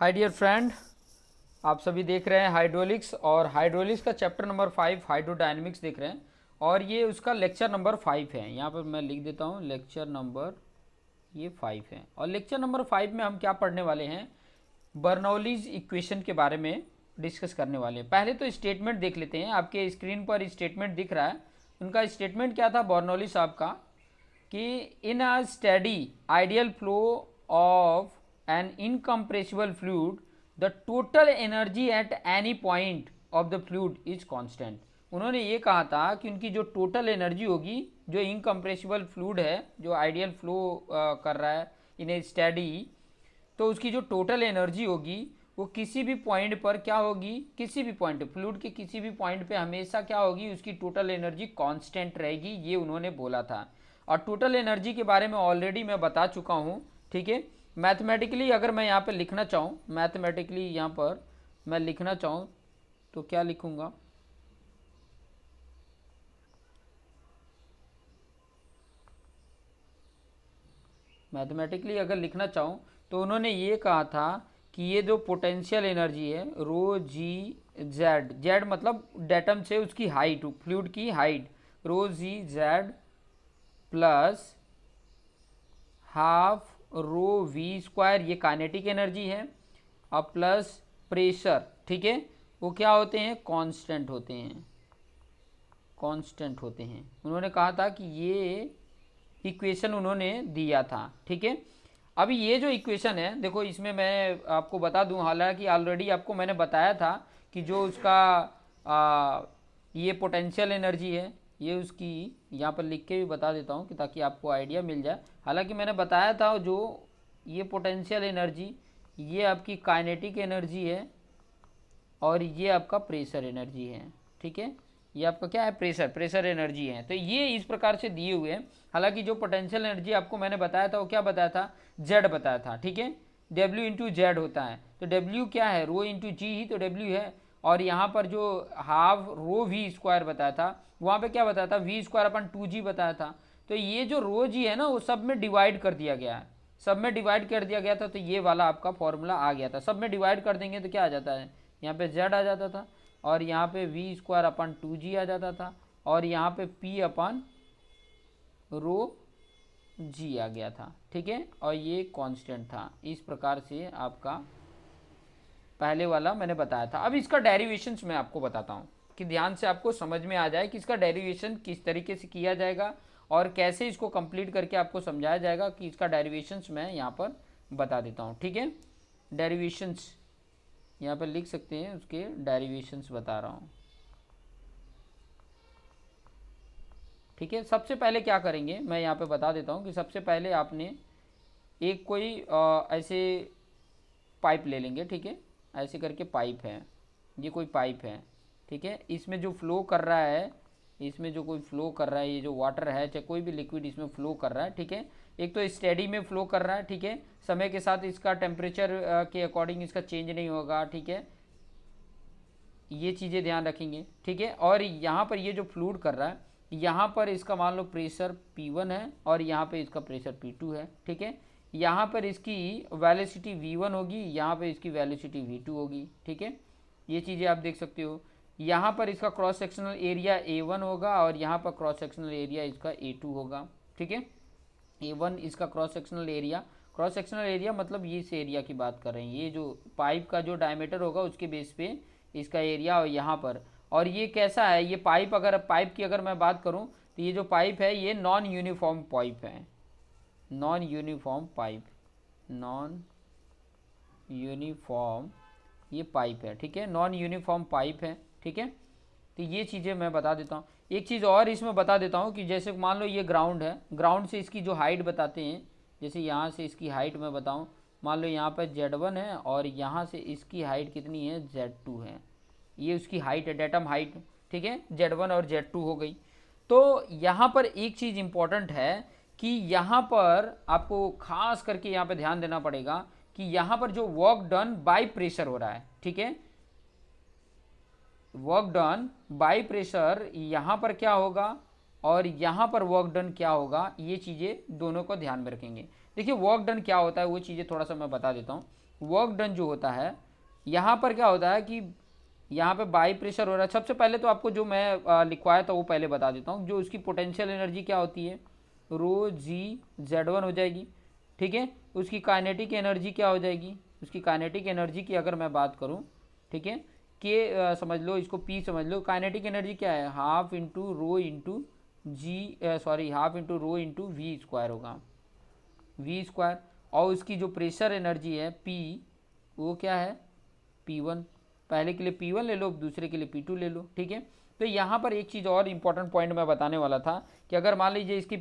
Hi dear friend, आप सभी देख रहे हैं हाइड्रोलिक्स और हाइड्रोलिक्स का चैप्टर नंबर 5 हाइड्रोडायनेमिक्स देख रहे हैं। और ये उसका लेक्चर नंबर 5 है। यहाँ पर मैं लिख देता हूँ लेक्चर नंबर ये 5 है। और लेक्चर नंबर 5 में हम क्या पढ़ने वाले हैं, बर्नौलीज इक्वेशन के बारे में डिस्कस करने वाले हैं। पहले तो स्टेटमेंट देख लेते हैं। आपके स्क्रीन पर स्टेटमेंट दिख रहा है। उनका स्टेटमेंट क्या था बर्नौली साहब का, कि in a steady ideal flow of an incompressible fluid the total energy at any point of the fluid is constant. उन्होंने ये कहा था कि उनकी जो टोटल एनर्जी होगी, जो इनकम्प्रेसिबल फ्लूइड है, जो आइडियल फ्लो कर रहा है इन ए स्टेडी, तो उसकी जो टोटल एनर्जी होगी वो किसी भी पॉइंट पर क्या होगी, किसी भी पॉइंट फ्लूइड के किसी भी पॉइंट पे हमेशा क्या होगी, उसकी टोटल एनर्जी कांस्टेंट रहेगी। ये उन्होंने बोला था। और टोटल एनर्जी के बारे में ऑलरेडी मैं बता चुका हूँ। ठीक है, मैथमेटिकली अगर मैं यहाँ पे लिखना चाहूँ, मैथमेटिकली यहाँ पर मैं लिखना चाहूँ तो क्या लिखूँगा, मैथमेटिकली अगर लिखना चाहूँ तो उन्होंने ये कहा था कि ये जो पोटेंशियल एनर्जी है रो जी जेड, जेड मतलब डेटम से उसकी हाइट, फ्लूइड की height, rho G Z plus half rho V square, ये काइनेटिक एनर्जी है, और प्लस प्रेशर, ठीक है, वो क्या होते हैं, कांस्टेंट होते हैं, कांस्टेंट होते हैं। उन्होंने कहा था कि ये इक्वेशन उन्होंने दिया था। ठीक है, अभी ये जो इक्वेशन है देखो, इसमें मैं आपको बता दूं, हालांकि ऑलरेडी आपको मैंने बताया था कि जो उसका ये पोटेंशियल एनर्जी है, ये उसकी यहाँ पर लिख के भी बता देता हूँ कि ताकि आपको आइडिया मिल जाए। हालांकि मैंने बताया था जो ये पोटेंशियल एनर्जी, ये आपकी काइनेटिक एनर्जी है और ये आपका प्रेशर एनर्जी है। ठीक है, ये आपका क्या है, प्रेशर एनर्जी है। तो ये इस प्रकार से दिए हुए हैं। हालांकि जो पोटेंशियल एनर्जी आपको मैंने बताया था वो क्या बताया था, जेड बताया था। ठीक है, डब्ल्यू इंटू जेड होता है। तो डब्ल्यू क्या है, रो इंटू जी ही तो डब्ल्यू है। और यहाँ पर जो हाफ रो वी स्क्वायर बताया था, वहाँ पे क्या बताया था, वी स्क्वायर अपन 2g बताया था। तो ये जो रो जी है ना, वो सब में डिवाइड कर दिया गया है, सब में डिवाइड कर दिया गया था। तो ये वाला आपका फॉर्मूला आ गया था। सब में डिवाइड कर देंगे तो क्या आ जाता है, यहाँ पे z आ जाता था, और यहाँ पे वी स्क्वायर अपन 2g आ जाता था, और यहाँ पे p अपन रो g आ गया था। ठीक है, और ये कांस्टेंट था। इस प्रकार से आपका पहले वाला मैंने बताया था। अब इसका डेरिवेशंस मैं आपको बताता हूँ कि ध्यान से आपको समझ में आ जाए कि इसका डेरिवेशन किस तरीके से किया जाएगा और कैसे इसको कंप्लीट करके आपको समझाया जाएगा, कि इसका डेरिवेशंस मैं यहाँ पर बता देता हूँ। ठीक है, डेरिवेशंस यहाँ पर लिख सकते हैं, उसके डेरिवेशंस बता रहा हूँ। ठीक है, सबसे पहले क्या करेंगे मैं यहाँ पे बता देता हूँ कि सबसे पहले आपने एक कोई ऐसे पाइप ले लेंगे। ठीक है, ऐसे करके पाइप है, ये कोई पाइप है। ठीक है, इसमें जो फ्लो कर रहा है, इसमें जो कोई फ्लो कर रहा है, ये जो वाटर है चाहे कोई भी लिक्विड इसमें फ्लो कर रहा है। ठीक है, एक तो स्टेडी में फ्लो कर रहा है। ठीक है, समय के साथ इसका टेम्परेचर के अकॉर्डिंग इसका चेंज नहीं होगा। ठीक है, ये चीज़ें ध्यान रखेंगे। ठीक है, और यहाँ पर ये जो फ्लूइड कर रहा है, यहाँ पर इसका मान लो प्रेशर P1 है और यहाँ पे इसका प्रेशर P2 है। ठीक है, यहाँ पर इसकी वेलोसिटी V1 होगी, यहाँ पर इसकी वेलोसिटी V2 होगी। ठीक है, ये चीज़ें आप देख सकते हो। यहाँ पर इसका क्रॉस सेक्शनल एरिया A1 होगा और यहाँ पर क्रॉस सेक्शनल एरिया इसका A2 होगा। ठीक है, A1 इसका क्रॉस सेक्शनल एरिया मतलब ये इस एरिया की बात कर रहे हैं, ये जो पाइप का जो डायमीटर होगा उसके बेस पे इसका एरिया और यहाँ पर। और ये कैसा है, ये पाइप, अगर पाइप की अगर मैं बात करूँ तो ये जो पाइप है ये नॉन यूनिफॉर्म पाइप है, non uniform pipe, non uniform ये पाइप है। ठीक है, नॉन यूनिफॉर्म पाइप है। ठीक है, तो ये चीज़ें मैं बता देता हूँ। एक चीज़ और इसमें बता देता हूँ कि जैसे मान लो ये ग्राउंड है, ग्राउंड से इसकी जो हाइट बताते हैं, जैसे यहाँ से इसकी हाइट मैं बताऊँ, मान लो यहाँ पर Z1 है और यहाँ से इसकी हाइट कितनी है, Z2 है। ये उसकी हाइट है, डेटम हाइट। ठीक है, Z1 और Z2 हो गई। तो यहाँ पर एक चीज़ इंपॉर्टेंट है कि यहाँ पर आपको खास करके यहाँ पे ध्यान देना पड़ेगा कि यहाँ पर जो वर्क डन बाय प्रेशर हो रहा है। ठीक है, वर्क डन बाय प्रेशर यहाँ पर क्या होगा और यहाँ पर वर्क डन क्या होगा, ये चीज़ें दोनों को ध्यान में रखेंगे। देखिए वर्क डन क्या होता है वो चीज़ें थोड़ा सा मैं बता देता हूँ। वर्क डन जो होता है, यहाँ पर क्या होता है कि यहाँ पे बाई प्रेशर हो रहा है। सबसे पहले तो आपको जो मैं लिखवाया था वो पहले बता देता हूँ। जो उसकी पोटेंशियल एनर्जी क्या होती है, रो जी Z1 हो जाएगी, ठीक है। उसकी काइनेटिक एनर्जी क्या हो जाएगी, उसकी काइनेटिक एनर्जी की अगर मैं बात करूँ, ठीक है, के समझ लो, इसको पी समझ लो। काइनेटिक एनर्जी क्या है, half into rho into G, sorry half into rho into V square होगा, वी स्क्वायर। और उसकी जो प्रेशर एनर्जी है पी, वो क्या है, P1। पहले के लिए P1 ले लो, दूसरे के लिए P2 ले लो, ठीक है। तो यहाँ पर एक चीज़ और इम्पॉर्टेंट पॉइंट मैं बताने वाला था कि अगर मान लीजिए इसकी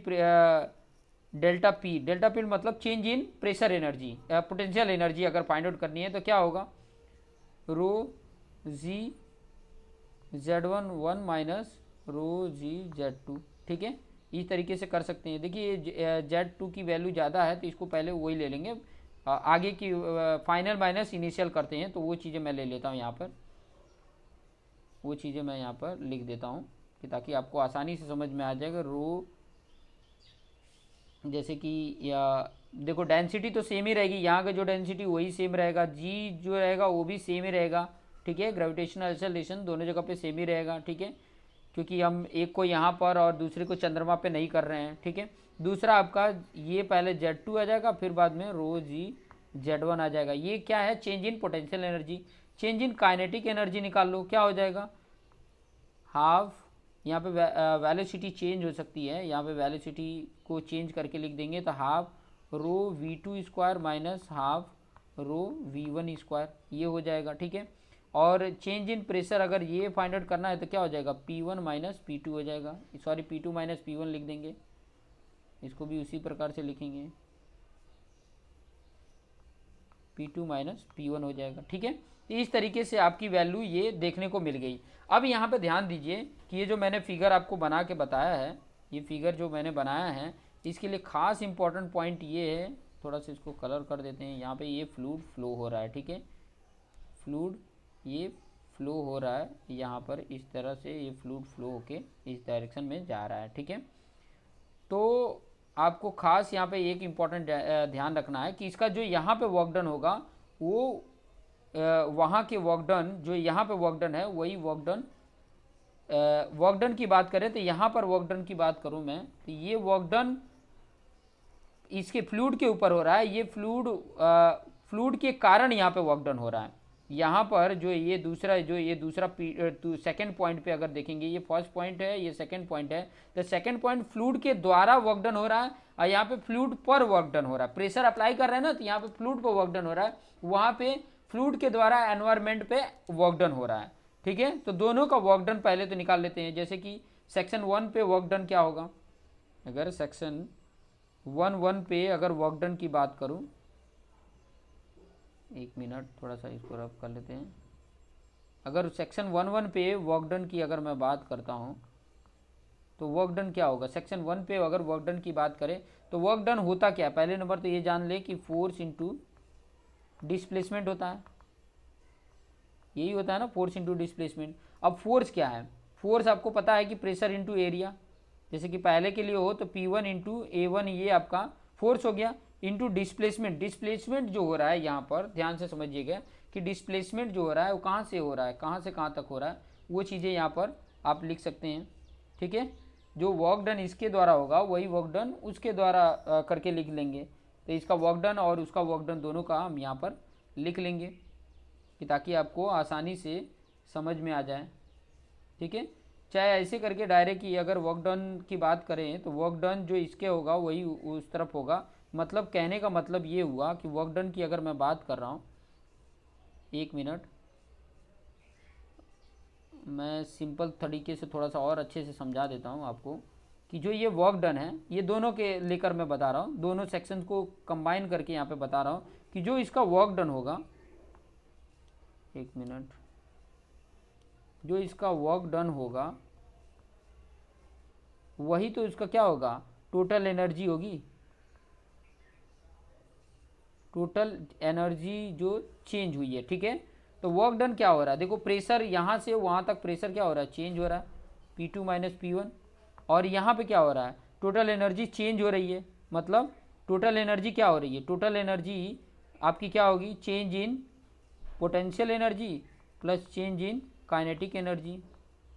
डेल्टा पी मतलब change in pressure energy, potential energy अगर फाइंड आउट करनी है तो क्या होगा, रो जी Z1 माइनस रो जी Z2, ठीक है। इस तरीके से कर सकते हैं। देखिए Z2 की वैल्यू ज़्यादा है तो इसको पहले वही ले लेंगे, आगे की फाइनल माइनस इनिशियल करते हैं तो वो चीज़ें मैं ले लेता हूँ यहाँ पर, वो चीज़ें मैं यहाँ पर लिख देता हूँ कि ताकि आपको आसानी से समझ में आ जाएगा। रो जैसे कि या देखो डेंसिटी तो सेम ही रहेगी, यहाँ का जो डेंसिटी वही सेम रहेगा, जी जो रहेगा वो भी सेम ही रहेगा, ठीक है। ग्रेविटेशनल एक्सेलरेशन दोनों जगह पे सेम ही रहेगा, ठीक है, क्योंकि हम एक को यहाँ पर और दूसरे को चंद्रमा पे नहीं कर रहे हैं, ठीक है। दूसरा आपका ये पहले Z2 आ जाएगा, फिर बाद में रो जी Z1 आ जाएगा। ये क्या है, change in potential energy. Change in kinetic energy निकाल लो, क्या हो जाएगा, हाफ, यहाँ पे वेलोसिटी चेंज हो सकती है, यहाँ पे वेलोसिटी को चेंज करके लिख देंगे तो half rho V2 square minus half rho V1 square, ये हो जाएगा, ठीक है। और चेंज इन प्रेशर अगर ये फाइंड आउट करना है तो क्या हो जाएगा, P1 माइनस P2 हो जाएगा, सॉरी P2 माइनस P1 लिख देंगे, इसको भी उसी प्रकार से लिखेंगे, P2 माइनस P1 हो जाएगा, ठीक है। तो इस तरीके से आपकी वैल्यू ये देखने को मिल गई। अब यहाँ पे ध्यान दीजिए कि ये जो मैंने फिगर आपको बना के बताया है, ये फिगर जो मैंने बनाया है, इसके लिए खास इंपॉर्टेंट पॉइंट ये है, थोड़ा सा इसको कलर कर देते हैं। यहाँ पे ये फ्लूइड फ्लो हो रहा है, ठीक है, फ्लूइड ये फ्लो हो रहा है यहाँ पर, इस तरह से ये फ्लूइड फ्लो होके इस डायरेक्शन में जा रहा है, ठीक है। तो आपको खास यहाँ पे एक इम्पॉर्टेंट ध्यान रखना है कि इसका जो यहाँ पे वर्क डन होगा वो वहाँ के वर्क डन, जो यहाँ पे वर्क डन है वही वर्क डन, वर्क डन की बात करें तो यहाँ पर वर्क डन की बात करूँ मैं तो ये वर्क डन इसके फ्लूइड के ऊपर हो रहा है। ये फ्लूइड के कारण यहाँ पे वर्क डन हो रहा है। यहाँ पर जो ये दूसरा सेकंड पॉइंट पे अगर देखेंगे, ये फर्स्ट पॉइंट है, ये सेकंड पॉइंट है, तो सेकंड पॉइंट फ्लूइड के द्वारा वर्क डन हो रहा है और यहाँ पे फ्लूइड पर वर्क डन हो रहा है। प्रेशर अप्लाई कर रहे हैं ना, तो यहाँ पे फ्लूइड पर वर्क डन हो रहा है, वहाँ पे फ्लूइड के द्वारा एनवायरमेंट पे वर्क डन हो रहा है, ठीक है। तो दोनों का वर्क डन पहले तो निकाल लेते हैं। जैसे कि सेक्शन 1 पे वर्क डन क्या होगा, अगर सेक्शन 1 पे अगर वर्क डन की बात करूँ, एक मिनट थोड़ा सा इसको रब कर लेते हैं। अगर सेक्शन 1 पे वर्क डन की अगर मैं बात करता हूँ तो वर्क डन क्या होगा, सेक्शन 1 पे अगर वर्क डन की बात करें तो वर्क डन होता क्या है, पहले नंबर तो ये जान ले कि फोर्स इंटू डिस्प्लेसमेंट होता है, यही होता है ना, फोर्स इंटू डिस्प्लेसमेंट। अब फोर्स क्या है, फोर्स आपको पता है कि प्रेशर इंटू एरिया, जैसे कि पहले के लिए हो तो P1 इंटू A1 ये आपका फोर्स हो गया, इंटू डिस्प्लेसमेंट। डिस्प्लेसमेंट जो हो रहा है यहाँ पर ध्यान से समझिएगा कि डिस्प्लेसमेंट जो हो रहा है वो कहाँ से हो रहा है, कहाँ से कहाँ तक हो रहा है, वो चीज़ें यहाँ पर आप लिख सकते हैं, ठीक है। जो वर्क डन इसके द्वारा होगा वही वर्क डन उसके द्वारा करके लिख लेंगे। तो इसका वर्क डन और उसका वर्क डन दोनों का हम यहाँ पर लिख लेंगे कि ताकि आपको आसानी से समझ में आ जाए, ठीक है। चाहे ऐसे करके डायरेक्ट ही अगर वर्क डन की बात करें तो वर्क डन जो इसके होगा वही उस तरफ होगा। मतलब कहने का मतलब ये हुआ कि वर्क डन की अगर मैं बात कर रहा हूँ, एक मिनट मैं सिंपल तरीके से थोड़ा सा और अच्छे से समझा देता हूँ आपको कि जो ये वर्क डन है ये दोनों के लेकर मैं बता रहा हूँ, दोनों सेक्शन को कंबाइन करके यहाँ पे बता रहा हूँ कि जो इसका वर्क डन होगा, एक मिनट, जो इसका वर्क डन होगा वही तो इसका क्या होगा, टोटल एनर्जी होगी, टोटल एनर्जी जो चेंज हुई है, ठीक है। तो वर्क डन क्या हो रहा है, देखो प्रेशर यहाँ से वहाँ तक प्रेशर क्या हो रहा है, चेंज हो रहा है, P2 माइनस P1। और यहाँ पे क्या हो रहा है, टोटल एनर्जी चेंज हो रही है, मतलब टोटल एनर्जी क्या हो रही है, टोटल एनर्जी आपकी क्या होगी, change in potential energy plus change in kinetic energy,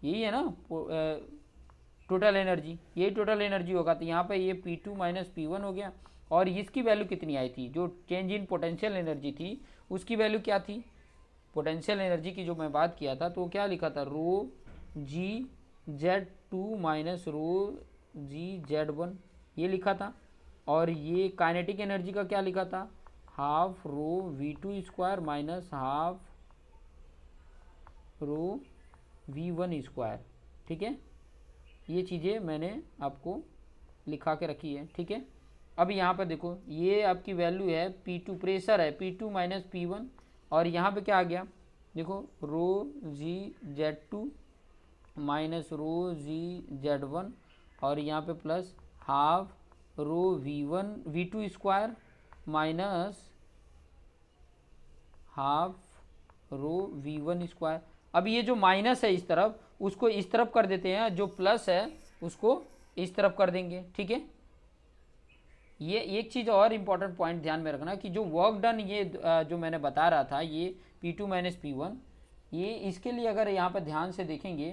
यही है ना टोटल एनर्जी, यही टोटल एनर्जी होगा। तो यहाँ पे ये P2 माइनस P1 हो गया। और इसकी वैल्यू कितनी आई थी, जो चेंज इन पोटेंशियल एनर्जी थी उसकी वैल्यू क्या थी, पोटेंशियल एनर्जी की जो मैं बात किया था तो वो क्या लिखा था, रो जी Z2 माइनस रो जी Z1, ये लिखा था। और ये काइनेटिक एनर्जी का क्या लिखा था, half rho V2 square minus half rho V1 square. ठीक है, ये चीज़ें मैंने आपको लिखा के रखी है। ठीक है, अब यहाँ पर देखो ये आपकी वैल्यू है P2, प्रेशर है P2 माइनस P1, और यहाँ पे क्या आ गया, देखो रो जी Z2 माइनस रो जी Z1, और यहाँ पे प्लस हाफ रो V2 square minus half rho V1 square. अब ये जो माइनस है इस तरफ, उसको इस तरफ कर देते हैं, जो प्लस है उसको इस तरफ कर देंगे। ठीक है, ये एक चीज़ और इम्पॉर्टेंट पॉइंट ध्यान में रखना कि जो वर्क डन ये जो मैंने बता रहा था ये P2 माइनस P1, ये इसके लिए अगर यहाँ पर ध्यान से देखेंगे,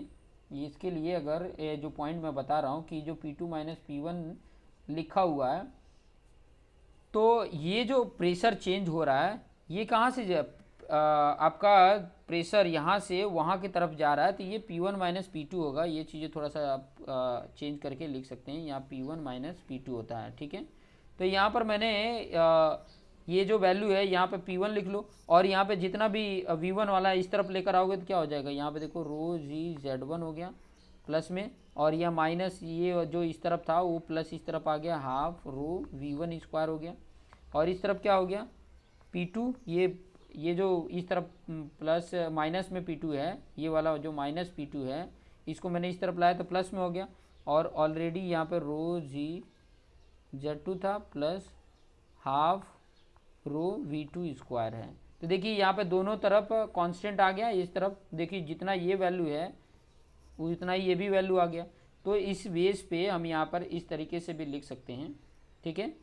ये इसके लिए अगर जो पॉइंट मैं बता रहा हूँ कि जो P2 माइनस P1 लिखा हुआ है, तो ये जो प्रेशर चेंज हो रहा है ये कहाँ से आपका प्रेशर यहाँ से वहाँ की तरफ जा रहा है, तो ये P1 माइनस P2 होगा। ये चीज़ें थोड़ा सा आप चेंज करके लिख सकते हैं, यहाँ P1 माइनस P2 होता है। ठीक है, तो यहाँ पर मैंने ये जो वैल्यू है यहाँ पे P1 लिख लो, और यहाँ पे जितना भी V1 वाला है इस तरफ लेकर आओगे तो क्या हो जाएगा, यहाँ पे देखो रो जी Z1 हो गया प्लस में, और यह माइनस ये जो इस तरफ था वो प्लस इस तरफ आ गया, हाफ रो V1 स्क्वायर हो गया। और इस तरफ क्या हो गया P2, ये जो इस तरफ प्लस माइनस में P2 है, ये वाला जो माइनस P2 है इसको मैंने इस तरफ लाया तो प्लस में हो गया। और ऑलरेडी यहाँ पे रो जी Z2 था प्लस हाफ रो V2 स्क्वायर है। तो देखिए यहाँ पे दोनों तरफ कांस्टेंट आ गया, इस तरफ देखिए जितना ये वैल्यू है उतना ही ये भी वैल्यू आ गया। तो इस बेस पे हम यहाँ पर इस तरीके से भी लिख सकते हैं। ठीक है,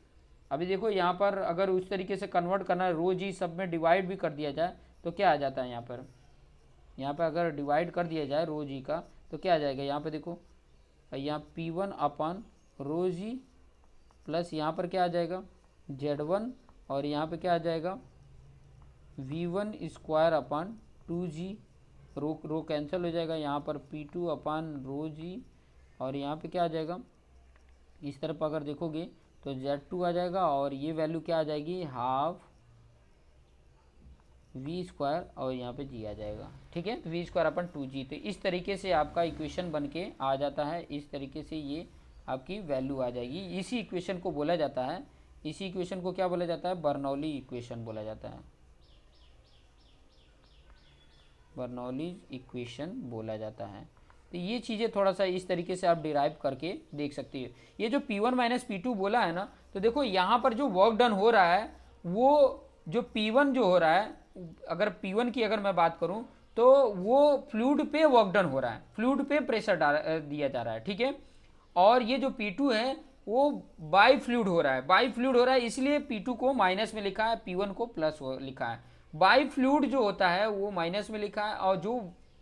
अभी देखो यहाँ पर अगर उस तरीके से कन्वर्ट करना है, रो जी सब में डिवाइड भी कर दिया जाए तो क्या आ जाता है, यहाँ पर अगर डिवाइड कर दिया जाए रो जी का तो क्या आ जाएगा, यहाँ पे देखो यहाँ P1 अपन रो जी प्लस यहाँ पर क्या आ जाएगा Z1, और यहाँ पे क्या आ जाएगा V1 स्क्वायर अपन 2G, रो कैंसिल हो जाएगा, यहाँ पर P2 अपन रो जी, और यहाँ पे क्या आ जाएगा, इस तरफ अगर देखोगे तो Z2 आ जाएगा, और ये वैल्यू क्या आ जाएगी हाफ V स्क्वायर, और यहाँ पे G आ जाएगा। ठीक है, तो V स्क्वायर अपन 2G। तो इस तरीके से आपका इक्वेशन बन के आ जाता है, इस तरीके से ये आपकी वैल्यू आ जाएगी। इसी इक्वेशन को बोला जाता है, इसी इक्वेशन को क्या बोला जाता है, बर्नौली इक्वेशन बोला जाता है, बर्नौली इक्वेशन बोला जाता है। तो ये चीज़ें थोड़ा सा इस तरीके से आप डिराइव करके देख सकते हो। ये जो P1 माइनस P2 बोला है ना, तो देखो यहाँ पर जो वर्क डन हो रहा है वो जो P1 जो हो रहा है, अगर P1 की अगर मैं बात करूँ तो वो फ्लूइड पे वर्क डन हो रहा है, फ्लूइड पे प्रेशर दिया जा रहा है। ठीक है, और ये जो P2 है वो बाई फ्लूइड हो रहा है, बाई फ्लूइड हो रहा है, इसलिए P2 को माइनस में लिखा है, P1 को प्लस लिखा है। बाई फ्लूइड जो होता है वो माइनस में लिखा है, और जो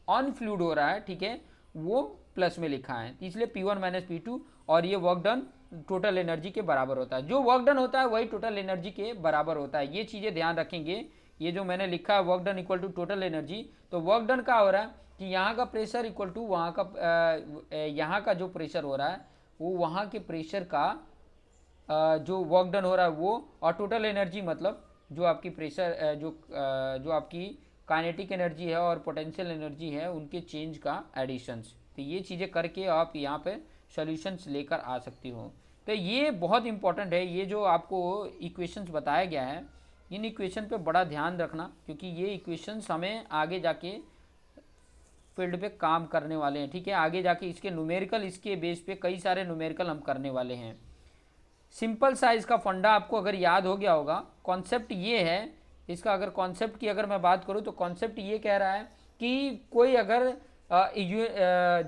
ऑन फ्लूइड हो रहा है, ठीक है, वो प्लस में लिखा है, इसलिए P1 माइनस P2, और ये वर्क डन टोटल एनर्जी के बराबर होता है। जो वर्क डन होता है वही टोटल एनर्जी के बराबर होता है। ये चीज़ें ध्यान रखेंगे। ये जो मैंने लिखा है work done equal to total energy, तो वर्क डन का हो रहा है कि यहाँ का प्रेशर इक्वल टू वहाँ का यहाँ का जो प्रेशर हो रहा है वो वहाँ के प्रेशर का जो वर्क डन हो रहा है वो, और टोटल एनर्जी मतलब जो आपकी प्रेशर जो आपकी काइनेटिक एनर्जी है और पोटेंशियल एनर्जी है उनके चेंज का एडिशंस। तो ये चीज़ें करके आप यहाँ पे सॉल्यूशंस लेकर आ सकती हो। तो ये बहुत इंपॉर्टेंट है, ये जो आपको इक्वेशंस बताया गया है इन इक्वेशन पे बड़ा ध्यान रखना, क्योंकि ये इक्वेशंस हमें आगे जाके फील्ड पे काम करने वाले हैं। ठीक है, आगे जाके इसके न्यूमेरिकल, इसके बेस पे कई सारे न्यूमेरिकल हम करने वाले हैं। सिंपल साइज का फंडा आपको अगर याद हो गया होगा, कॉन्सेप्ट ये है इसका। अगर कॉन्सेप्ट की अगर मैं बात करूँ तो कॉन्सेप्ट ये कह रहा है कि कोई अगर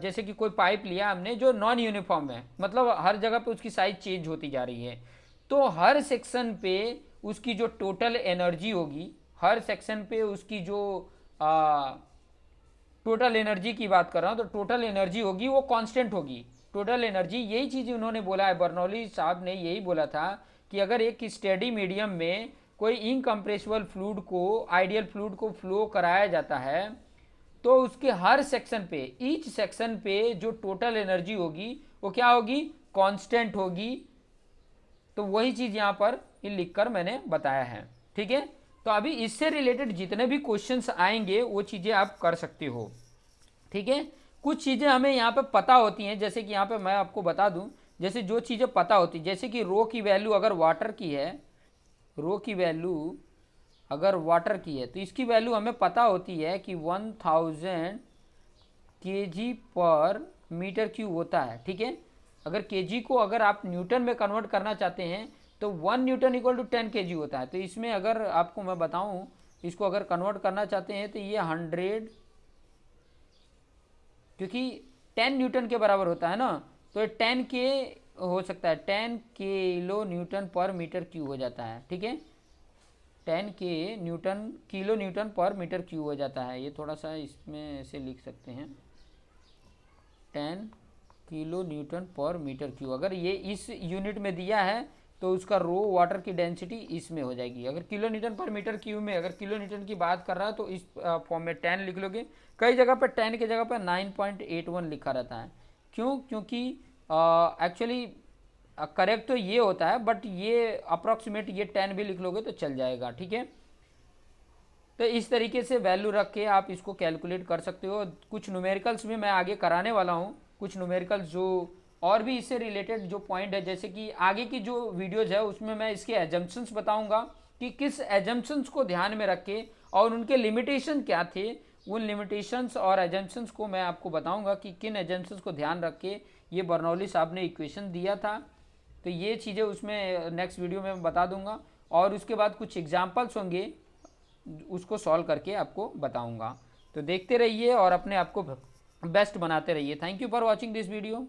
जैसे कि कोई पाइप लिया हमने जो नॉन यूनिफॉर्म है, मतलब हर जगह पे उसकी साइज चेंज होती जा रही है, तो हर सेक्शन पे उसकी जो टोटल एनर्जी होगी, हर सेक्शन पे उसकी जो टोटल एनर्जी की बात कर रहा हूँ, तो टोटल एनर्जी होगी वो कांस्टेंट होगी। टोटल एनर्जी, यही चीज़ उन्होंने बोला है, बर्नौली साहब ने यही बोला था कि अगर एक स्टेडी मीडियम में कोई इनकम्प्रेसिबल फ्लूइड को, आइडियल फ्लूइड को फ्लो कराया जाता है, तो उसके हर सेक्शन पे, ईच सेक्शन पे जो टोटल एनर्जी होगी वो क्या होगी, कांस्टेंट होगी। तो वही चीज़ यहाँ पर ये लिखकर मैंने बताया है, ठीक है। तो अभी इससे रिलेटेड जितने भी क्वेश्चंस आएंगे वो चीज़ें आप कर सकते हो, ठीक है। कुछ चीज़ें हमें यहाँ पे पता होती हैं, जैसे कि यहाँ पे मैं आपको बता दूं, जैसे जो चीज़ें पता होती, जैसे कि रो की वैल्यू अगर वाटर की है, रो की वैल्यू अगर वाटर की है, तो इसकी वैल्यू हमें पता होती है कि 1000 kg पर मीटर क्यूब होता है, ठीक है। अगर kg को अगर आप न्यूटन में कन्वर्ट करना चाहते हैं तो 1 न्यूटन इक्वल टू 10 kg होता है। तो इसमें अगर आपको मैं बताऊं, इसको अगर कन्वर्ट करना चाहते हैं तो ये 100, क्योंकि 10 न्यूटन के बराबर होता है ना, तो ये 10 के हो सकता है, 10 किलो न्यूटन पर मीटर क्यूब हो जाता है, ठीक है। 10 के न्यूटन, किलो न्यूटन पर मीटर क्यूब हो जाता है। ये थोड़ा सा इसमें ऐसे लिख सकते हैं, 10 किलो न्यूटन पर मीटर क्यूब। अगर ये इस यूनिट में दिया है तो उसका रो वाटर की डेंसिटी इसमें हो जाएगी। अगर किलो न्यूटन पर मीटर क्यूब में, अगर किलो न्यूटन की बात कर रहा है तो इस फॉर्म में 10 लिख लोगे। कई जगह पर 10 की जगह पर 9.81 लिखा रहता है। क्यों? क्योंकि एक्चुअली करेक्ट तो ये होता है, बट ये अप्रॉक्सीमेट ये 10 भी लिख लोगे तो चल जाएगा, ठीक है। तो इस तरीके से वैल्यू रख के आप इसको कैलकुलेट कर सकते हो। कुछ न्यूमेरिकल्स भी मैं आगे कराने वाला हूँ, कुछ न्यूमेरिकल्स जो और भी इससे रिलेटेड जो पॉइंट है, जैसे कि आगे की जो वीडियोज है उसमें मैं इसके एजम्पशंस बताऊंगा कि किस एजम्पशंस को ध्यान में रख के और उनके लिमिटेशन क्या थे, उन लिमिटेशंस और एजम्पशंस को मैं आपको बताऊंगा कि किन एजम्पशंस को ध्यान रख के ये बर्नौली साहब ने इक्वेशन दिया था। तो ये चीज़ें उसमें नेक्स्ट वीडियो में मैं बता दूंगा, और उसके बाद कुछ एग्जाम्पल्स होंगे उसको सॉल्व करके आपको बताऊंगा। तो देखते रहिए और अपने आप को बेस्ट बनाते रहिए। Thank you for watching this video.